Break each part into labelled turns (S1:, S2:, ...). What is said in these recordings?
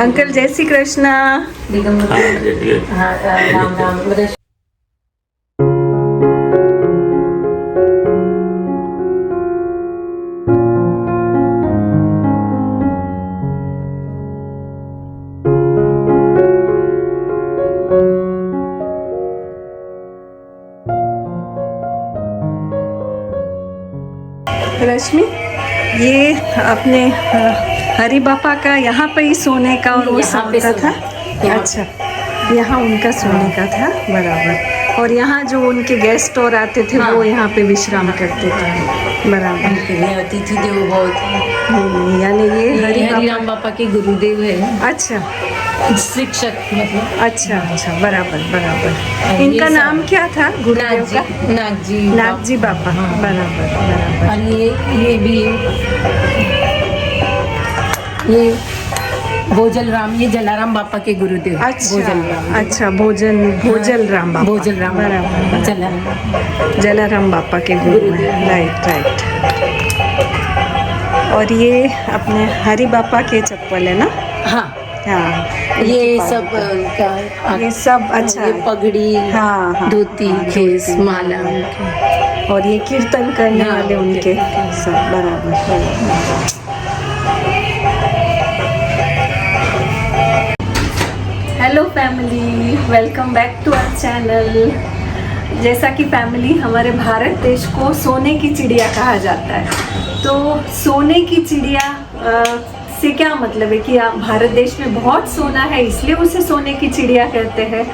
S1: Uncle जय श्री कृष्ण।
S2: राम राम।
S1: रश्मि, ये अपने हरि बापा का यहाँ पे ही सोने का और वो
S2: यहाँ पे
S1: का था।
S2: यहाँ।
S1: अच्छा, यहाँ उनका सोने का था, बराबर। और यहाँ जो उनके गेस्ट और आते थे वो यहाँ पे विश्राम करते थे, बराबर।
S2: अतिथि देवो भव।
S1: यानी ये
S2: हरिराम बापा के गुरुदेव है।
S1: अच्छा,
S2: शिक्षक मतलब।
S1: अच्छा अच्छा, बराबर बराबर। इनका नाम क्या था गुरुदेव का? नागजी बापा। बराबर बराबर।
S2: और ये भी ये भोजल राम, ये जलाराम बापा के गुरुदेव।
S1: अच्छा
S2: भोजल राम।
S1: अच्छा, भोजल राम बापा।
S2: भोजल राम
S1: बराबर। जलाराम बापा के गुरु हैं। Right right. और ये अपने हरि बापा के चप्पल है ना?
S2: हाँ
S1: हाँ,
S2: ये सब
S1: ये सब अच्छा,
S2: ये पगड़ी,
S1: हाँ हाँ,
S2: धोती, केस, माला।
S1: और ये कीर्तन करने
S2: हाँ,
S1: वाले उनके सब, बराबर बराबर। Hello family, welcome back to our channel. जैसा कि फैमिली, हमारे भारत देश को सोने की चिड़िया कहा जाता है। तो सोने की चिड़िया से क्या मतलब है कि भारत देश में बहुत सोना है इसलिए उसे सोने की चिड़िया कहते हैं।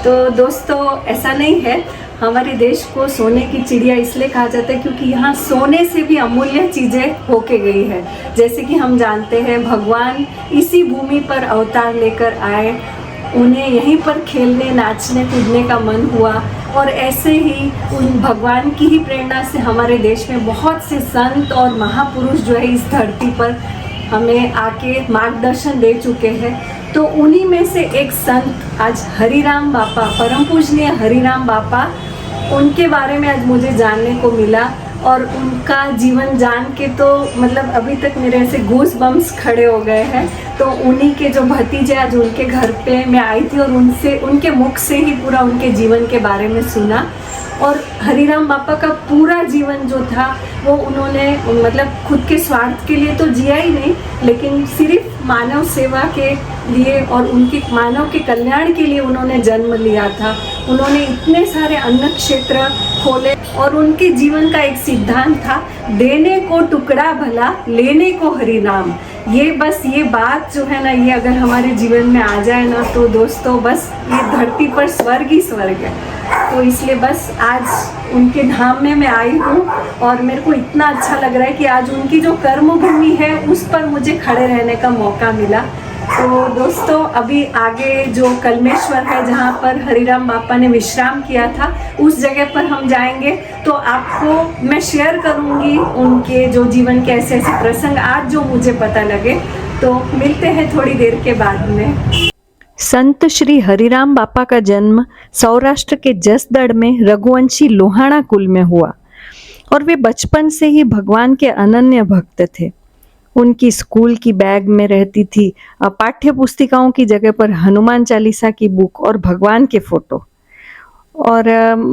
S1: तो दोस्तों, ऐसा नहीं है। हमारे देश को सोने की चिड़िया इसलिए कहा जाता है क्योंकि यहाँ सोने से भी अमूल्य चीज़ें होके गई है। जैसे कि हम जानते हैं, भगवान इसी भूमि पर अवतार लेकर आए, उन्हें यहीं पर खेलने, नाचने, कूदने का मन हुआ। और ऐसे ही उन भगवान की ही प्रेरणा से हमारे देश में बहुत से संत और महापुरुष जो है इस धरती पर हमें आके मार्गदर्शन दे चुके हैं। तो उन्हीं में से एक संत आज हरिराम बापा, परम पूजनीय हरिराम बापा, उनके बारे में आज मुझे जानने को मिला। और उनका जीवन जान के तो मतलब अभी तक मेरे ऐसे गूस बम्स खड़े हो गए हैं। तो उन्हीं के जो भतीजे आज उनके घर पे मैं आई थी और उनसे, उनके मुख से ही पूरा उनके जीवन के बारे में सुना। और हरिराम बापा का पूरा जीवन जो था वो उन्होंने मतलब खुद के स्वार्थ के लिए तो जिया ही नहीं, लेकिन सिर्फ मानव सेवा के लिए और उनके मानव के कल्याण के लिए उन्होंने जन्म लिया था। उन्होंने इतने सारे अन्न क्षेत्र खोले और उनके जीवन का एक सिद्धांत था, देने को टुकड़ा भला, लेने को हरि नाम। ये बस ये बात जो है ना, ये अगर हमारे जीवन में आ जाए ना तो दोस्तों बस ये धरती पर स्वर्ग ही स्वर्ग है। तो इसलिए बस आज उनके धाम में मैं आई हूँ और मेरे को इतना अच्छा लग रहा है कि आज उनकी जो कर्मभूमि है उस पर मुझे खड़े रहने का मौका मिला। तो दोस्तों, अभी आगे जो कलमेश्वर है जहाँ पर हरिराम बापा ने विश्राम किया था, उस जगह पर हम जाएंगे। तो आपको मैं शेयर करूँगी उनके जो जीवन के ऐसे ऐसे प्रसंग आज जो मुझे पता लगे। तो मिलते हैं थोड़ी देर के बाद में। संत श्री हरिराम बापा का जन्म सौराष्ट्र के जसदड़ में रघुवंशी लोहाणा कुल में हुआ और वे बचपन से ही भगवान के अनन्य भक्त थे। उनकी स्कूल की बैग में रहती थी पाठ्य पुस्तिकाओं की जगह पर हनुमान चालीसा की बुक और भगवान के फोटो। और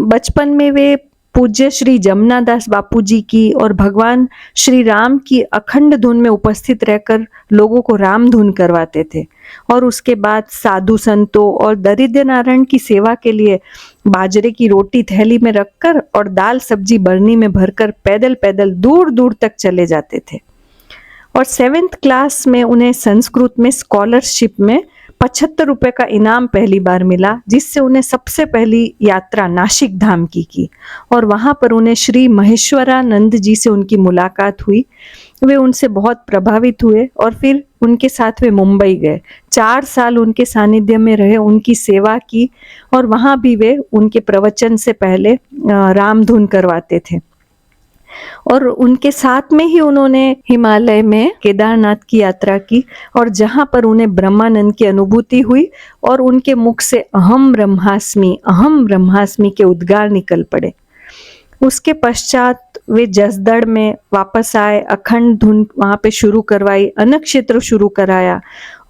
S1: बचपन में वे पूज्य श्री जमुनादास बापू जी की और भगवान श्री राम की अखंड धुन में उपस्थित रहकर लोगों को राम धुन करवाते थे। और उसके बाद साधु संतों और दरिद्र नारायण की सेवा के लिए बाजरे की रोटी थैली में रखकर और दाल सब्जी बरनी में भरकर पैदल पैदल दूर दूर तक चले जाते थे। और 7th क्लास में उन्हें संस्कृत में स्कॉलरशिप में 75 रुपए का इनाम पहली बार मिला, जिससे उन्हें सबसे पहली यात्रा नासिक धाम की और वहां पर उन्हें श्री महेश्वरानंद जी से उनकी मुलाकात हुई। वे उनसे बहुत प्रभावित हुए और फिर उनके साथ वे मुंबई गए। 4 साल उनके सानिध्य में रहे, उनकी सेवा की और वहां भी वे उनके प्रवचन से पहले राम धुन करवाते थे। और उनके साथ में ही उन्होंने हिमालय में केदारनाथ की यात्रा की और जहां पर उन्हें ब्रह्मानंद की अनुभूति हुई और उनके मुख से अहम ब्रह्मास्मि के उद्गार निकल पड़े। उसके पश्चात वे जसदड़ में वापस आए, अखंड धुन वहाँ पे शुरू करवाई, अन्न क्षेत्र शुरू कराया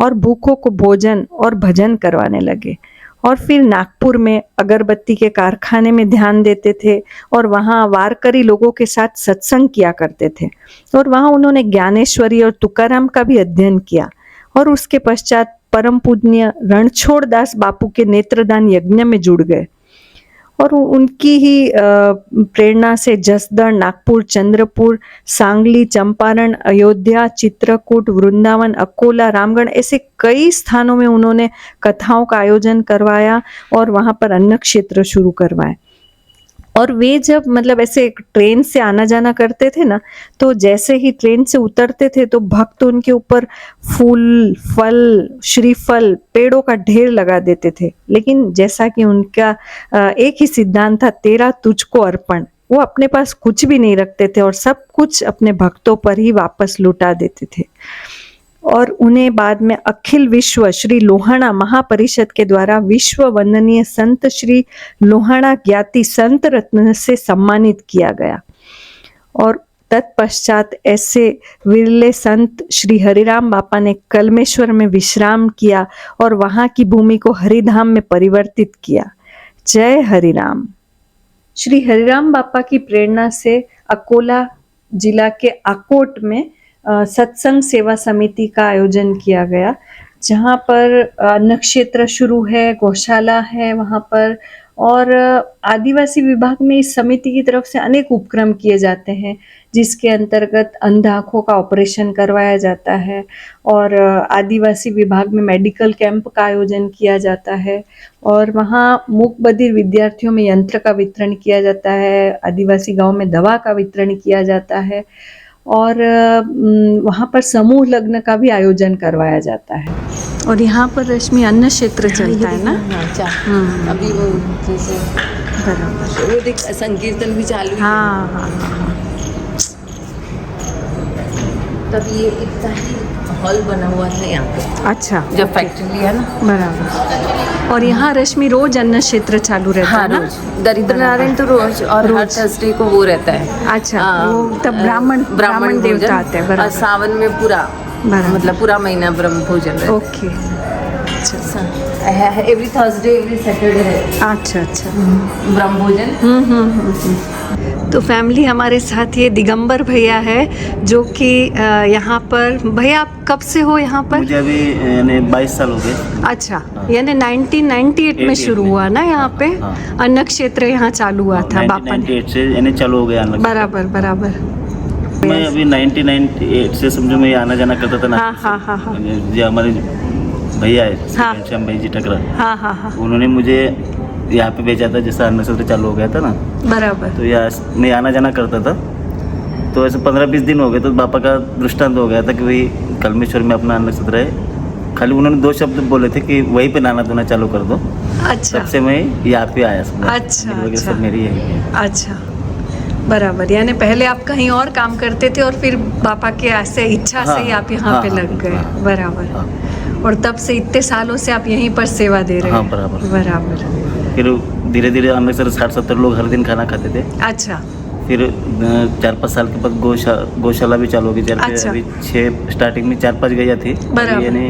S1: और भूखों को भोजन और भजन करवाने लगे। और फिर नागपुर में अगरबत्ती के कारखाने में ध्यान देते थे और वहाँ वारकरी लोगों के साथ सत्संग किया करते थे। और वहाँ उन्होंने ज्ञानेश्वरी और तुकाराम का भी अध्ययन किया। और उसके पश्चात परम पूजनीय रणछोड़ दास बापू के नेत्रदान यज्ञ में जुड़ गए और उनकी ही प्रेरणा से जसदड़, नागपुर, चंद्रपुर, सांगली, चंपारण, अयोध्या, चित्रकूट, वृंदावन, अकोला, रामगढ़ ऐसे कई स्थानों में उन्होंने कथाओं का आयोजन करवाया और वहाँ पर अन्न क्षेत्र शुरू करवाए। और वे जब मतलब ऐसे ट्रेन से आना जाना करते थे ना, तो जैसे ही ट्रेन से उतरते थे तो भक्त उनके ऊपर फूल, फल, श्रीफल, पेड़ों का ढेर लगा देते थे। लेकिन जैसा कि उनका एक ही सिद्धांत था, तेरा तुझको अर्पण, वो अपने पास कुछ भी नहीं रखते थे और सब कुछ अपने भक्तों पर ही वापस लुटा देते थे। और उन्हें बाद में अखिल विश्व श्री लोहाणा महापरिषद के द्वारा विश्व वंदनीय संत श्री लोहाणा ज्ञाति संत रत्न से सम्मानित किया गया। और तत्पश्चात ऐसे विरले संत श्री हरिराम बापा ने कलमेश्वर में विश्राम किया और वहाँ की भूमि को हरिधाम में परिवर्तित किया। जय हरिराम। श्री हरिराम बापा की प्रेरणा से अकोला जिला के आकोट में सत्संग सेवा समिति का आयोजन किया गया, जहाँ पर अन्न क्षेत्र शुरू है, गौशाला है वहाँ पर, और आदिवासी विभाग में इस समिति की तरफ से अनेक उपक्रम किए जाते हैं, जिसके अंतर्गत अंध आँखों का ऑपरेशन करवाया जाता है और आदिवासी विभाग में मेडिकल कैंप का आयोजन किया जाता है और वहाँ मूक बधिर विद्यार्थियों में यंत्र का वितरण किया जाता है, आदिवासी गांव में दवा का वितरण किया जाता है और वहाँ पर समूह लग्न का भी आयोजन करवाया जाता है। और यहाँ पर रश्मि अन्न क्षेत्र चलता है ना।
S2: अच्छा, अभी वो जैसे
S1: बराबर,
S2: वो देख संकीर्तन भी चालू है।
S1: हाँ हाँ हाँ।
S2: तब ये इतना ही हॉल बना हुआ था यहाँ पे,
S1: अच्छा,
S2: जब फैक्ट्री लिया ना।
S1: बराबर। और यहाँ रश्मि रोज अन्न क्षेत्र चालू रहता है ना।
S2: दरिद्र नारायण तो रोज, और हर थर्सडे को वो रहता है।
S1: अच्छा, वो तब ब्राह्मण देवता आते हैं। बराबर।
S2: सावन में पूरा मतलब पूरा महीना ब्रह्म भोजन रहता है।
S1: ओके, अच्छा,
S2: एवरी थर्सडे एवरी सैटरडे है।
S1: अच्छा अच्छा,
S2: ब्रह्म भोजन।
S1: तो फैमिली हमारे साथ ये दिगंबर भैया है जो कि यहाँ पर। भैया आप कब से हो यहाँ पर?
S3: मुझे अभी यानी 22 साल हो गए।
S1: अच्छा, यानी 1998 में शुरू हुआ ना यहाँ पे।
S3: हाँ।
S1: अन्न क्षेत्र यहाँ चालू हुआ था बापा ने।
S3: 1998 से यानी चालू हो गया।
S1: बराबर बराबर।
S3: मैं अभी 1998 से समझो मैं आना जाना करता था ना।
S1: हाँ हाँ हाँ हाँ
S3: जो हमारे भैया है
S1: हाँ।
S3: श्याम भाई जी टकरा,
S1: हाँ हाँ हाँ,
S3: उन्होंने मुझे यहाँ पे भेजा था। जैसा अन्न क्षेत्र चालू हो गया था ना,
S1: बराबर।
S3: तो यहाँ मैं आना जाना करता था। तो ऐसे 15-20 दिन हो गए तो पापा का दृष्टांत हो गया था कि भाई कलमेश्वर में अपना अन्न क्षेत्र है। खाली उन्होंने 2 शब्द बोले थे कि वहीं पे नहाना धोना चालू कर दो।
S1: अच्छा,
S3: तब से मैं यहाँ पे आया।
S1: अच्छा,
S3: वगैरह
S1: अच्छा।
S3: सब मेरी है।
S1: अच्छा, बराबर। यानी पहले आप कहीं और काम करते थे और फिर पापा के ऐसे इच्छा से ही आप यहाँ पे लग गए। बराबर। और तब से इतने सालों से आप यहीं पर सेवा दे रहे हैं।
S3: हाँ, बराबर।
S1: बराबर।
S3: फिर धीरे धीरे अन्न क्षेत्र 60-70 लोग हर दिन खाना खाते थे।
S1: अच्छा,
S3: फिर 4-5 साल के बाद गौशाला भी चालू हो गई।
S1: अच्छा।
S3: अभी 6 स्टार्टिंग में 4-5 गैया थी,
S1: बराबर।
S3: यानी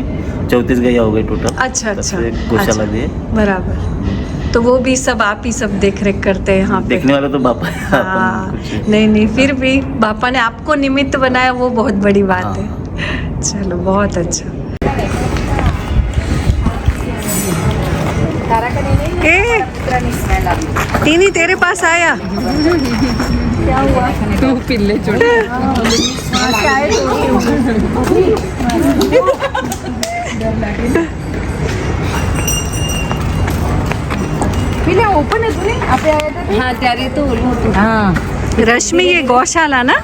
S3: 34 गैया हो गई टोटल।
S1: अच्छा अच्छा,
S3: गौशाला
S1: अच्छा।
S3: भी है।
S1: बराबर। तो वो भी सब आप ही सब देख रेख करते हैं यहाँ पे।
S3: देखने वाले तो बापा है।
S1: हाँ,
S3: अपन कुछ-
S1: नहीं नहीं, फिर भी बापा ने आपको निमित्त बनाया, वो बहुत बड़ी बात
S3: हाँ।
S1: है। चलो, बहुत अच्छा। ए, टीनी तेरे पास आया।
S2: तू पिल्ले छोड़े।
S1: ओपन है तूने आप आया था।
S2: हाँ त्यारे तो हाँ
S1: रश्मि, ये गौशाला ना।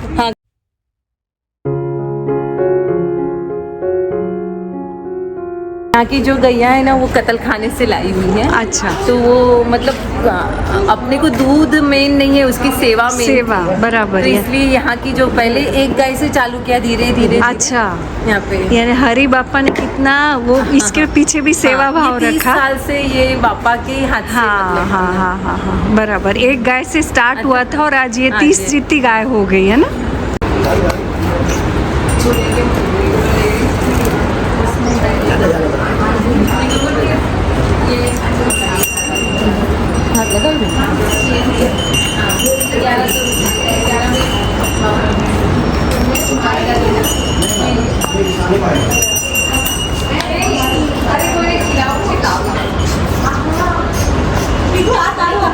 S2: यहाँ की जो गैया है ना वो कत्ल खाने से लाई हुई है।
S1: अच्छा,
S2: तो वो मतलब अपने को दूध मेन नहीं है, उसकी सेवा मेन
S1: सेवा
S2: थी।
S1: बराबर
S2: तो
S1: है।
S2: इसलिए यहाँ की जो पहले एक गाय से चालू किया, धीरे धीरे
S1: अच्छा,
S2: यहाँ पे
S1: यानी हरि बापा ने कितना वो इसके पीछे भी सेवा भाव
S2: ये 30
S1: रखा।
S2: साल से ये बापा के हाथ से
S1: हाँ
S2: मतलब
S1: हाँ हाँ हाँ हाँ बराबर, एक गाय से स्टार्ट हुआ था और आज ये
S2: हाँ
S1: 30
S2: जी।
S1: जितनी गाय हो गई है ना।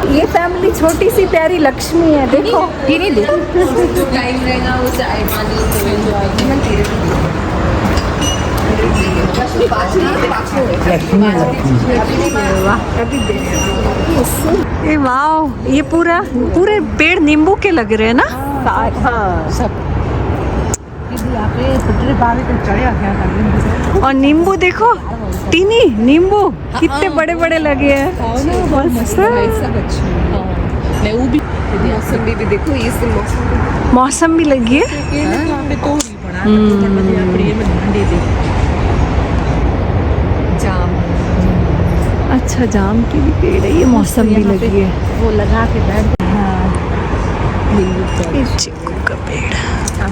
S1: ये फैमिली छोटी सी प्यारी लक्ष्मी है, देखो।
S2: धीरे धीरे जो टाइम रहेगा उस
S1: ये वाह, ये पूरे पेड़ नींबू के लग रहे हैं ना।
S2: हाँ सब
S1: और नींबू देखो, टीनी नींबू कितने बड़े बड़े लगे हैं।
S2: मौसमी भी देखो, इस मौसम
S1: मौसम भी लगी है।
S2: जाम
S1: अच्छा, जाम की भी पेड़ है, ये मौसम भी लगी है।
S2: वो लगा के बैठ
S1: ये चीकू का पेड़,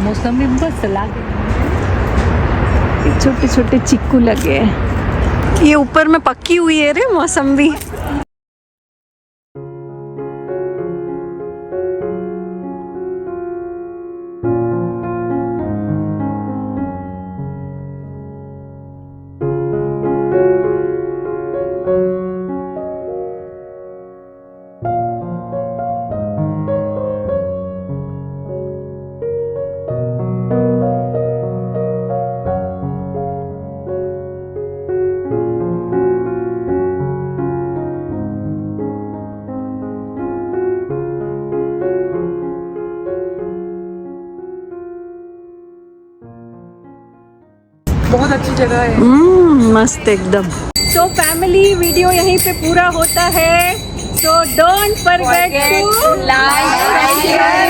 S2: मौसम भी बस लागे।
S1: ये छोटे छोटे चिक्कू लगे हैं। ये ऊपर में पकी हुई है रे मौसम्बी।
S2: बहुत अच्छी जगह है।
S1: मस्त एकदम। सो फैमिली, वीडियो यहीं पे पूरा होता है। So don't forget to
S2: like, share